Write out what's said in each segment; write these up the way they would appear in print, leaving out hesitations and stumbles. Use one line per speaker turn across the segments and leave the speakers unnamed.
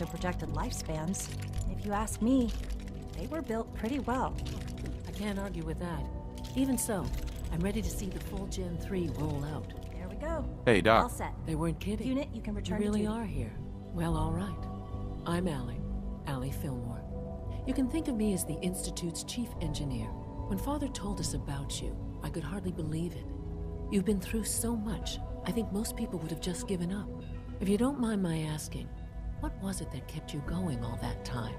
their projected lifespans. If you ask me, they were built pretty well.
I can't argue with that. Even so, I'm ready to see the full Gen 3 roll out.
There we go.
Hey, Doc.
All set.
They weren't kidding.
Unit, you can return
You really
to duty.
are here. Well, all right. I'm Allie Fillmore. You can think of me as the Institute's chief engineer. When Father told us about you, I could hardly believe it. You've been through so much, I think most people would have just given up. If you don't mind my asking, what was it that kept you going all that time?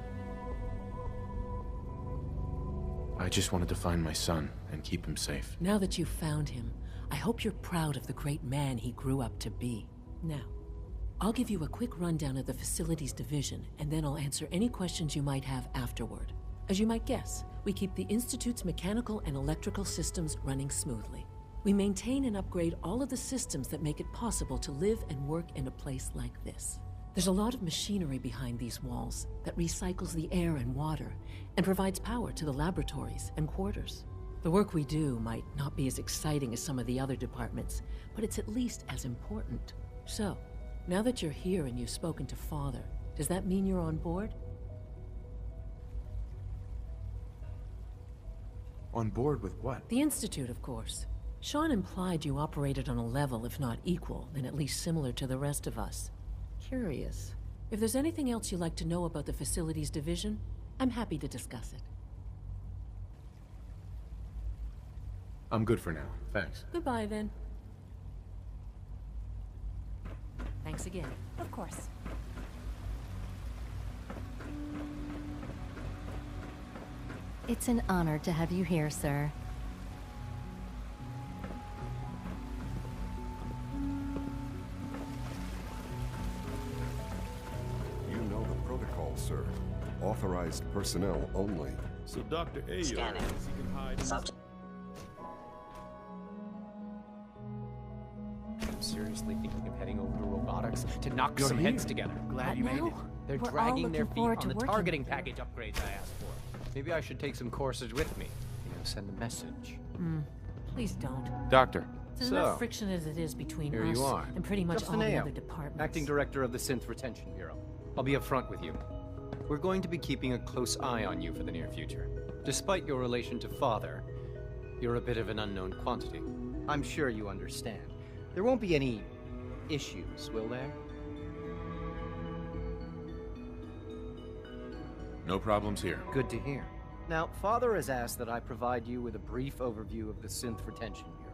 I just wanted to find my son and keep him safe.
Now that you've found him, I hope you're proud of the great man he grew up to be. Now, I'll give you a quick rundown of the facilities division, and then I'll answer any questions you might have afterward. As you might guess, we keep the Institute's mechanical and electrical systems running smoothly. We maintain and upgrade all of the systems that make it possible to live and work in a place like this. There's a lot of machinery behind these walls that recycles the air and water and provides power to the laboratories and quarters. The work we do might not be as exciting as some of the other departments, but it's at least as important. So, now that you're here and you've spoken to Father, does that mean you're on board?
On board with what?
The Institute, of course. Sean implied you operated on a level, if not equal, then at least similar to the rest of us. Curious. If there's anything else you'd like to know about the facilities division, I'm happy to discuss it.
I'm good for now, thanks.
Goodbye, then. Thanks again.
Of course.
It's an honor to have you here, sir.
You know the protocol, sir. Authorized personnel only.
So Dr. Ayo,
Scanning.
he can hide in
Subject.
I'm seriously thinking of heading over to robotics to knock
You're
some
here.
heads together. Glad
What
you made
now?
it. They're
We're all
dragging their
looking
feet
forward
on
to
the
working
targeting
with you.
package upgrades I asked for. Maybe I should take some courses with me. Send a message.
Please don't.
Doctor.
There's
So,
enough friction as it is between
Here
us
you are.
and pretty much
Justin
all the
Ayo,
other departments.
Acting Director of the Synth Retention Bureau. I'll be upfront with you. We're going to be keeping a close eye on you for the near future. Despite your relation to Father, you're a bit of an unknown quantity. I'm sure you understand. There won't be any issues, will there?
No problems here.
Good to hear. Now, Father has asked that I provide you with a brief overview of the Synth Retention Bureau.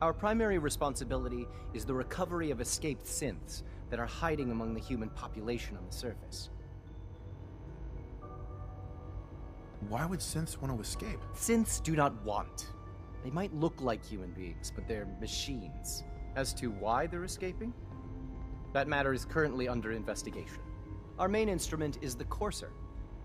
Our primary responsibility is the recovery of escaped synths that are hiding among the human population on the surface.
Why would synths want to escape?
Synths do not want. They might look like human beings, but they're machines. As to why they're escaping? That matter is currently under investigation. Our main instrument is the Courser,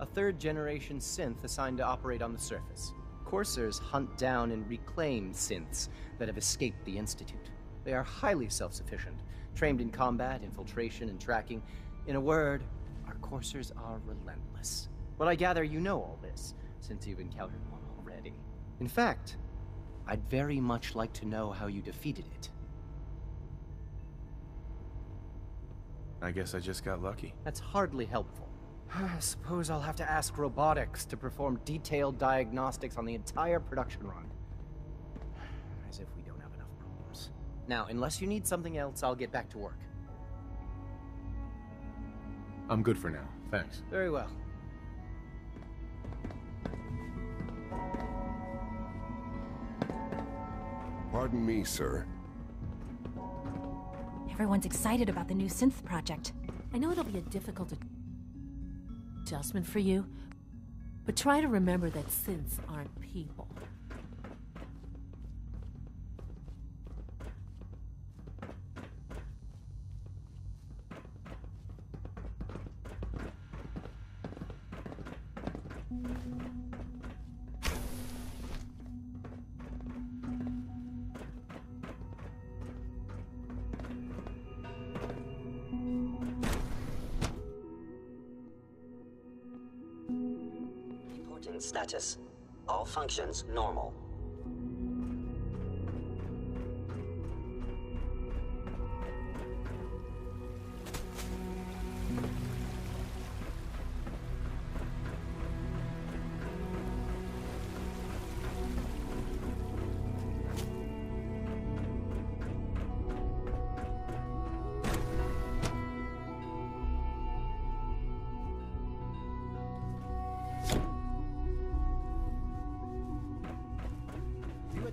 a third-generation synth assigned to operate on the surface. Coursers hunt down and reclaim synths that have escaped the Institute. They are highly self-sufficient, trained in combat, infiltration, and tracking. In a word, our Coursers are relentless. But I gather you know all this, since you've encountered one already. In fact, I'd very much like to know how you defeated it.
I guess I just got lucky.
That's hardly helpful. I suppose I'll have to ask robotics to perform detailed diagnostics on the entire production run. As if we don't have enough problems. Now, unless you need something else, I'll get back to work.
I'm good for now, thanks.
Very well.
Pardon me, sir.
Everyone's excited about the new synth project.
I know it'll be a difficult adjustment for you, but try to remember that synths aren't people.
Reporting status. All functions normal.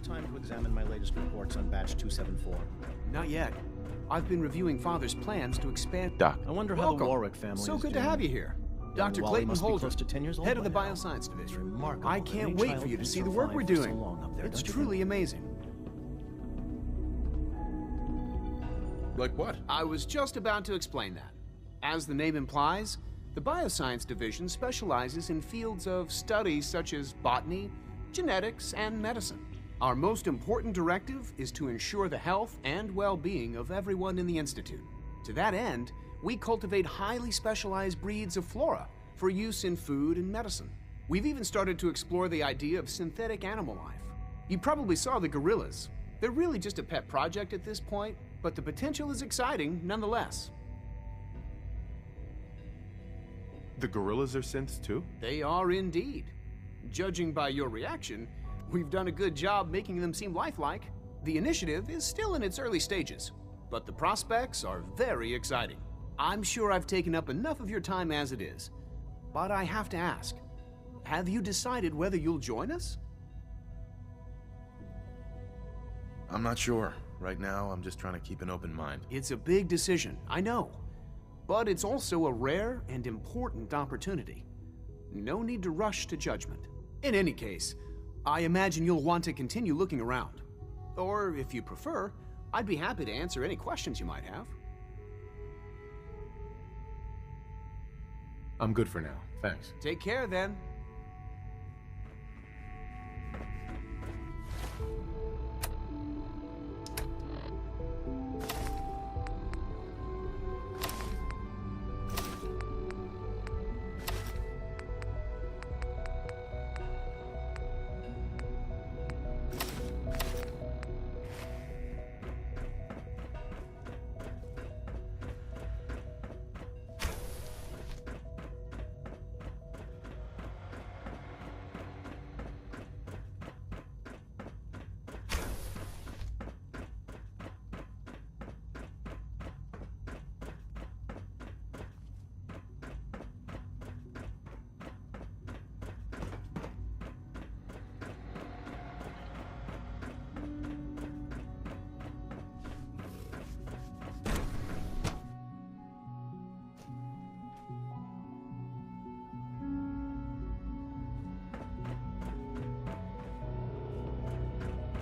time to examine my latest reports on batch 274?
Not yet. I've been reviewing Father's plans to expand...
Doc.
I wonder how the Warwick family
So
is
good
doing.
to have you here. Dr.
Wally
Clayton
must be
Holder,
close to 10 years old
head of
by
the
now.
Bioscience Division.
Remarkable
I
that
can't
any
wait
child
for you to
can
see the work
survive
we're
for so
doing.
long up there,
It's
don't you
truly
think?
amazing.
Like what?
I was just about to explain that. As the name implies, the Bioscience Division specializes in fields of study such as botany, genetics, and medicine. Our most important directive is to ensure the health and well-being of everyone in the Institute. To that end, we cultivate highly specialized breeds of flora for use in food and medicine. We've even started to explore the idea of synthetic animal life. You probably saw the gorillas. They're really just a pet project at this point, but the potential is exciting nonetheless.
The gorillas are synths too?
They are indeed. Judging by your reaction, we've done a good job making them seem lifelike. The initiative is still in its early stages, but the prospects are very exciting. I'm sure I've taken up enough of your time as it is, but I have to ask, have you decided whether you'll join us?
I'm not sure. Right now, I'm just trying to keep an open mind.
It's a big decision, I know, but it's also a rare and important opportunity. No need to rush to judgment. In any case, I imagine you'll want to continue looking around. Or, if you prefer, I'd be happy to answer any questions you might have.
I'm good for now. Thanks.
Take care, then.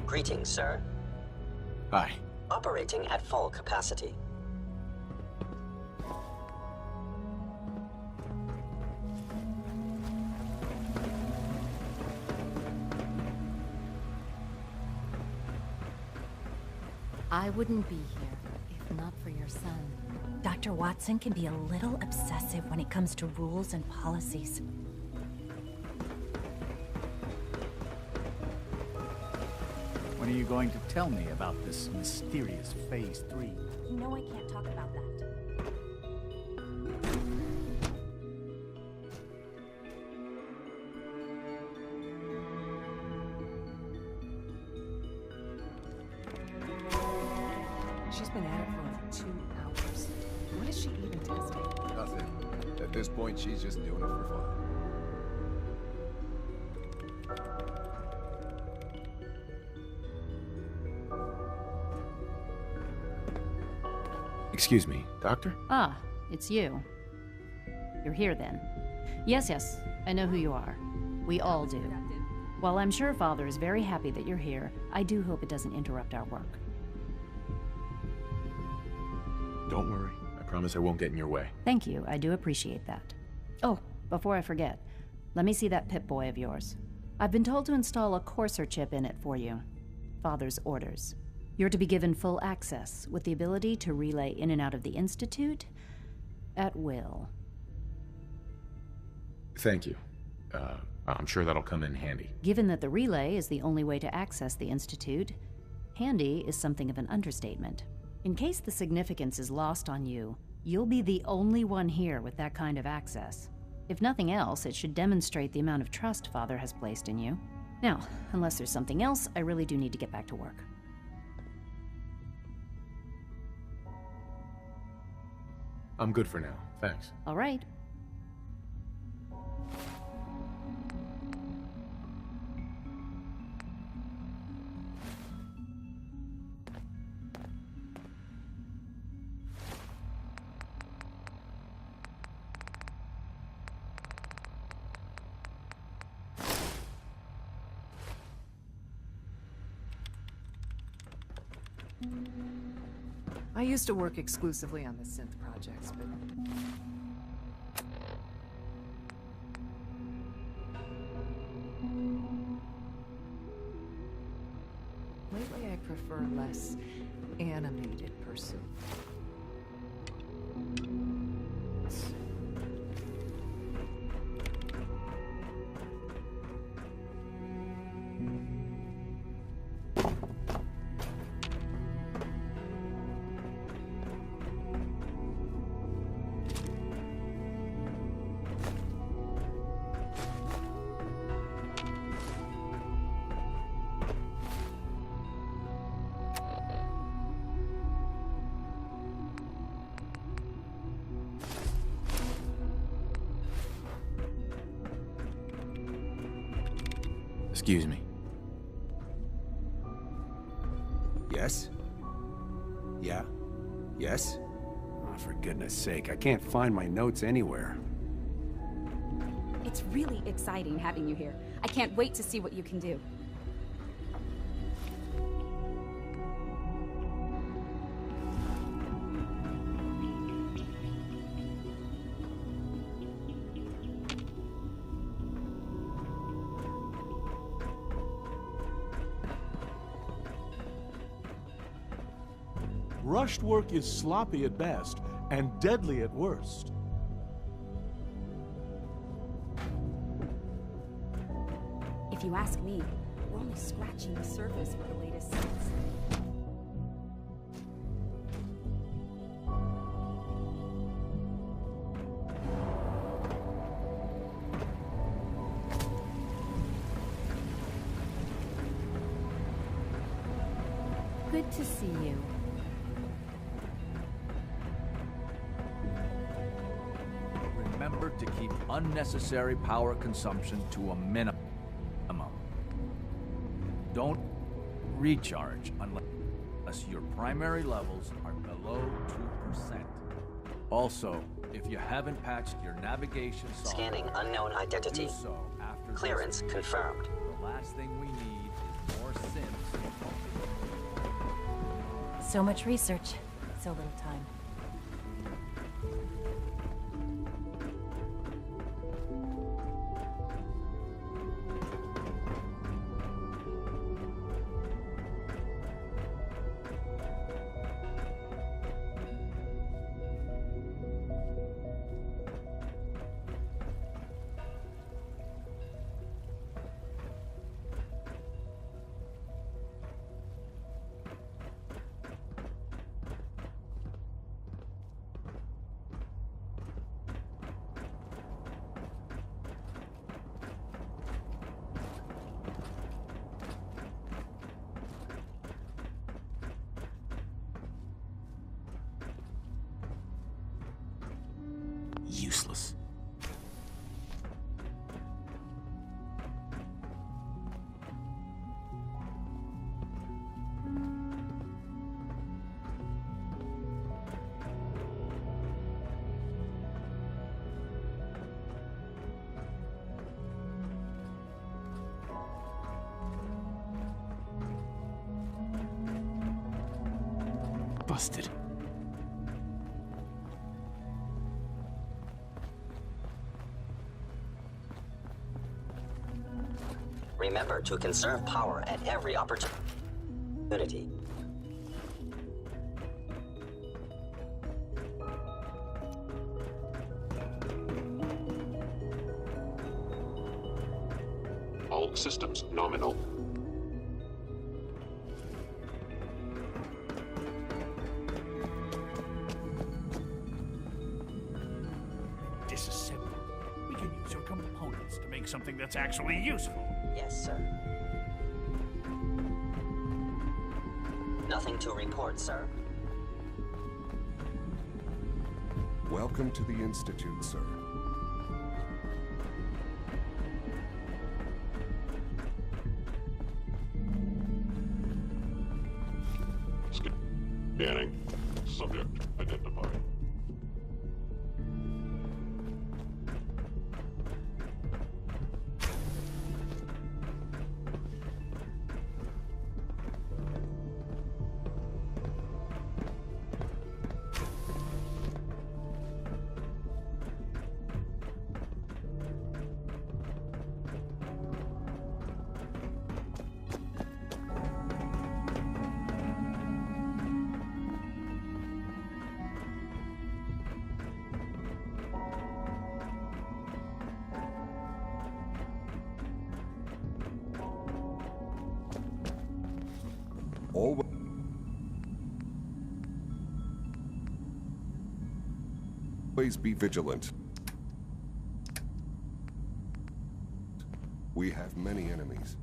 Greetings, sir.
Hi.
Operating at full capacity.
I wouldn't be here if not for your son.
Dr. Watson can be a little obsessive when it comes to rules and policies.
When are you going to tell me about this mysterious Phase 3?
You know I can't talk about that.
She's been at it for over 2 hours. What is she even testing?
Nothing. At this point, she's just doing it for fun.
Excuse me, Doctor?
Ah, it's you. You're here then. Yes, I know who you are. We all do. While I'm sure Father is very happy that you're here, I do hope it doesn't interrupt our work.
Don't worry. I promise I won't get in your way.
Thank you, I do appreciate that. Oh, before I forget, let me see that Pip-Boy of yours. I've been told to install a Courser chip in it for you. Father's orders. You're to be given full access, with the ability to relay in and out of the Institute at will.
Thank you. I'm sure that'll come in handy.
Given that the relay is the only way to access the Institute, handy is something of an understatement. In case the significance is lost on you, you'll be the only one here with that kind of access. If nothing else, it should demonstrate the amount of trust Father has placed in you. Now, unless there's something else, I really do need to get back to work.
I'm good for now. Thanks.
All right.
I used to work exclusively on the synth projects, but... lately I prefer less animated pursuits.
Excuse me.
Yes? Yeah? Yes?
Oh, for goodness sake, I can't find my notes anywhere.
It's really exciting having you here. I can't wait to see what you can do.
Rushed work is sloppy at best and deadly at worst.
If you ask me, we're only scratching the surface with the latest science.
Good to see you.
Remember to keep unnecessary power consumption to a minimum. Don't recharge unless your primary levels are below 2%. Also, if you haven't patched your navigation software,
scanning unknown identity.
do so after
Clearance
this.
confirmed.
The last thing we need is more synths.
So much research, so little time.
Useless. Busted.
Remember to conserve power at every opportunity.
All systems nominal.
Disassemble. We can use your components to make something that's actually useful.
Yes, sir. Nothing to report, sir.
Welcome to the Institute, sir.
Scanning. Subject identified.
Always be vigilant. We have many enemies.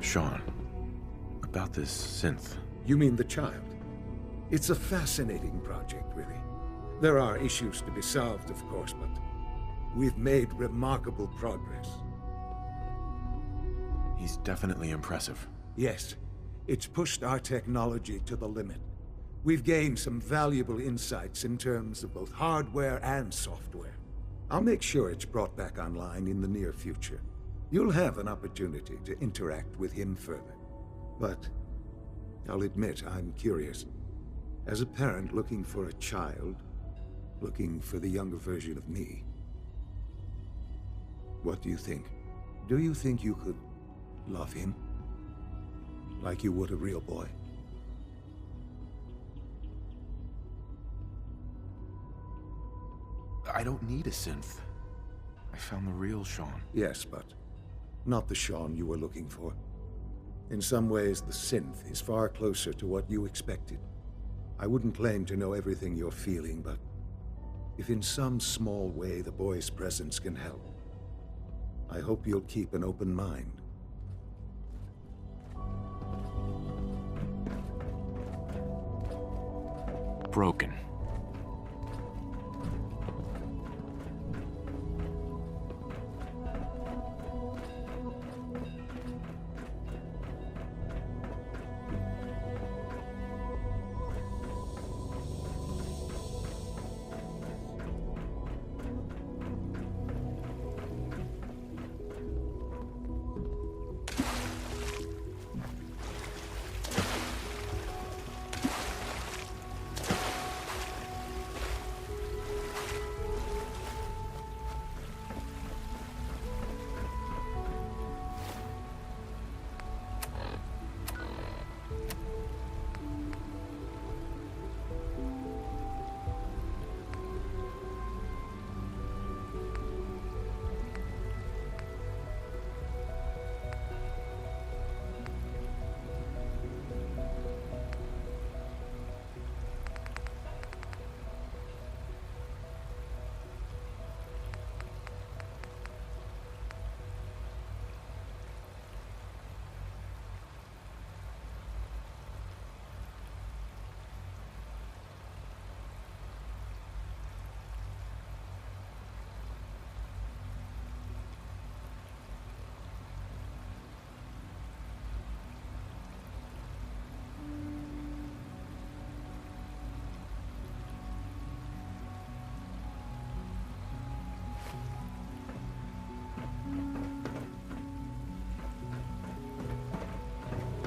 Sean, about this synth.
You mean the child? It's a fascinating project, really. There are issues to be solved, of course, but we've made remarkable progress.
He's definitely impressive.
Yes, it's pushed our technology to the limit. We've gained some valuable insights in terms of both hardware and software. I'll make sure it's brought back online in the near future. You'll have an opportunity to interact with him further. But I'll admit I'm curious. As a parent looking for a child, looking for the younger version of me, what do you think? Do you think you could love him like you would a real boy?
I don't need a synth. I found the real Sean.
Yes, but not the Sean you were looking for. In some ways, the synth is far closer to what you expected. I wouldn't claim to know everything you're feeling, but if in some small way the boy's presence can help, I hope you'll keep an open mind.
Broken.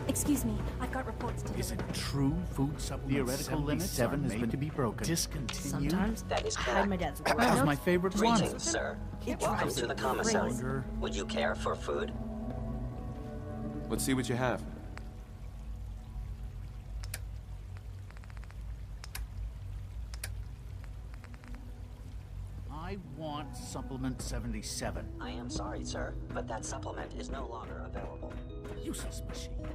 Excuse me, I've got reports to
Is it
deliver.
true food supplement
Theoretical limits
77
are
has
made
been
to be broken.
discontinued?
Sometimes
That is
I hide
correct.
my dad's
That was my favorite one.
Greetings, sir. Welcome to the commissary. Would you care for food?
Let's see what you have.
I want supplement 77.
I am sorry, sir, but that supplement is no longer available.
Useless machine.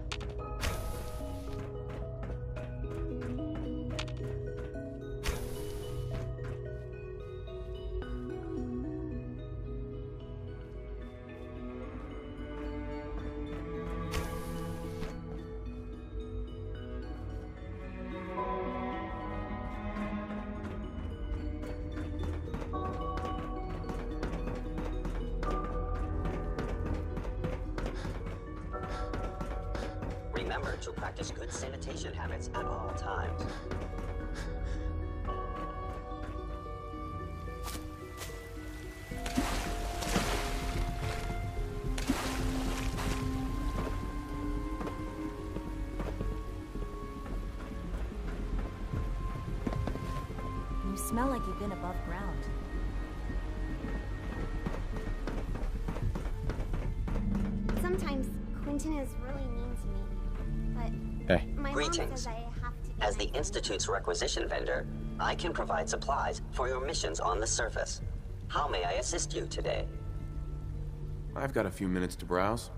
Remember to practice good sanitation habits at all times.
smell like you've been above ground.
Sometimes Quentin is really mean to me, but
Hey.
my mom
Greetings.
says I have to be
As the
nice to
Institute's requisition vendor, I can provide supplies for your missions on the surface. How may I assist you today?
I've got a few minutes to browse.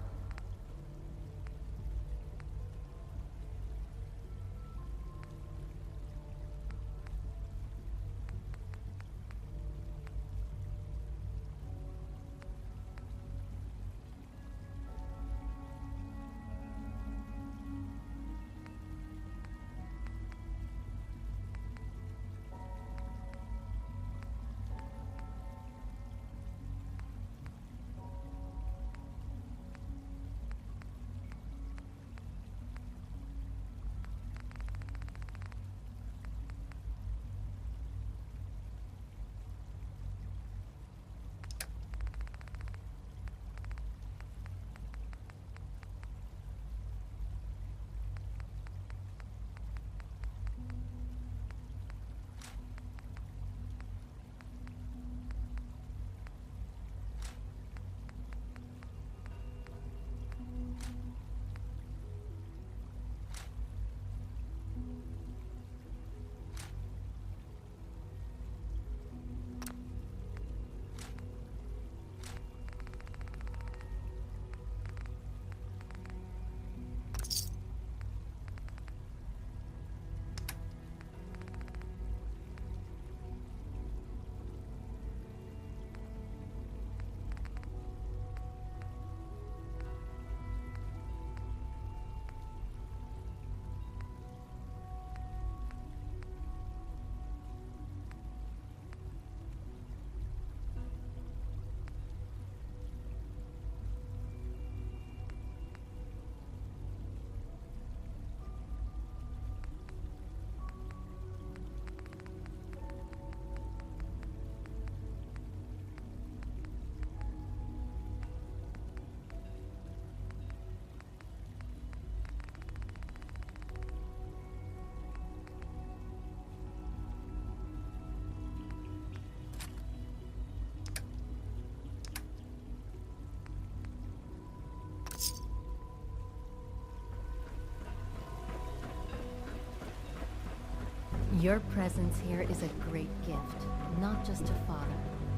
Your presence here is a great gift, not just to Father,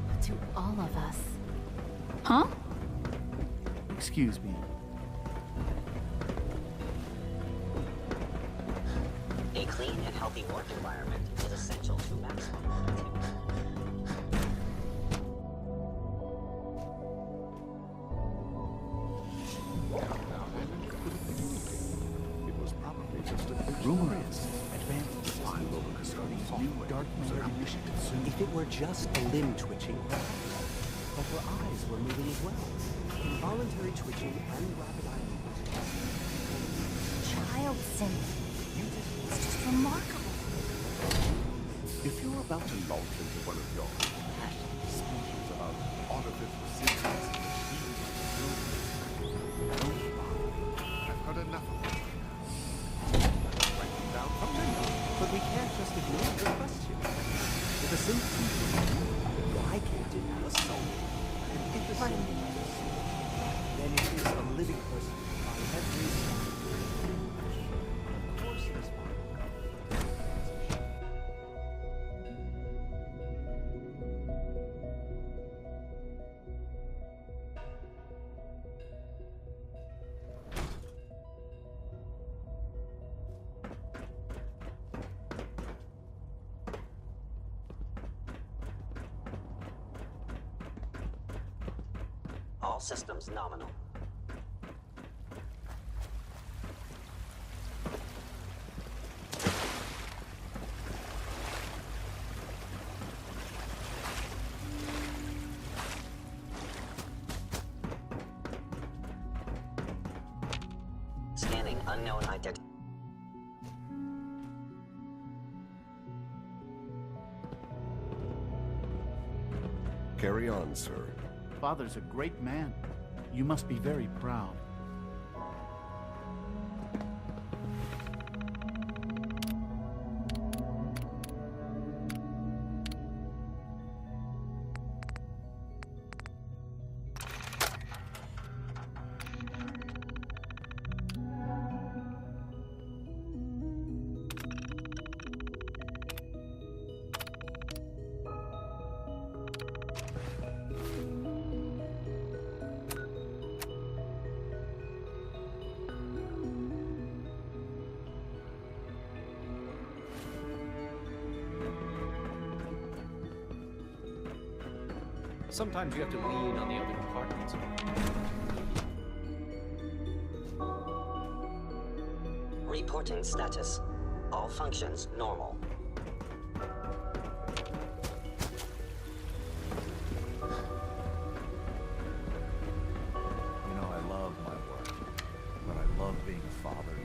but to all of us.
Huh? Excuse me.
A clean and healthy work environment is essential to maximum productivity.
It was probably just a big rumor is advances flying over custodian new dark matter initiatives.
If it were just a limb twitching, but her eyes were moving as well. Involuntary twitching and rapid eye movement.
Child synth. It's just remarkable.
If you're about to launch into one of your passionate speeches of artificial systems, don't bother. I've heard enough of it. Write them down from now.
But we can't just ignore the question. If a synth why can't it have a soul? If the synth has a soul, then it is a living person by every standard. Of course it is fine.
All systems nominal. Scanning unknown identity.
Carry on, sir.
Father's a great man. You must be very proud.
Sometimes you have to lean on the other departments.
Reporting status. All functions normal.
You know, I love my work, but I love being a father.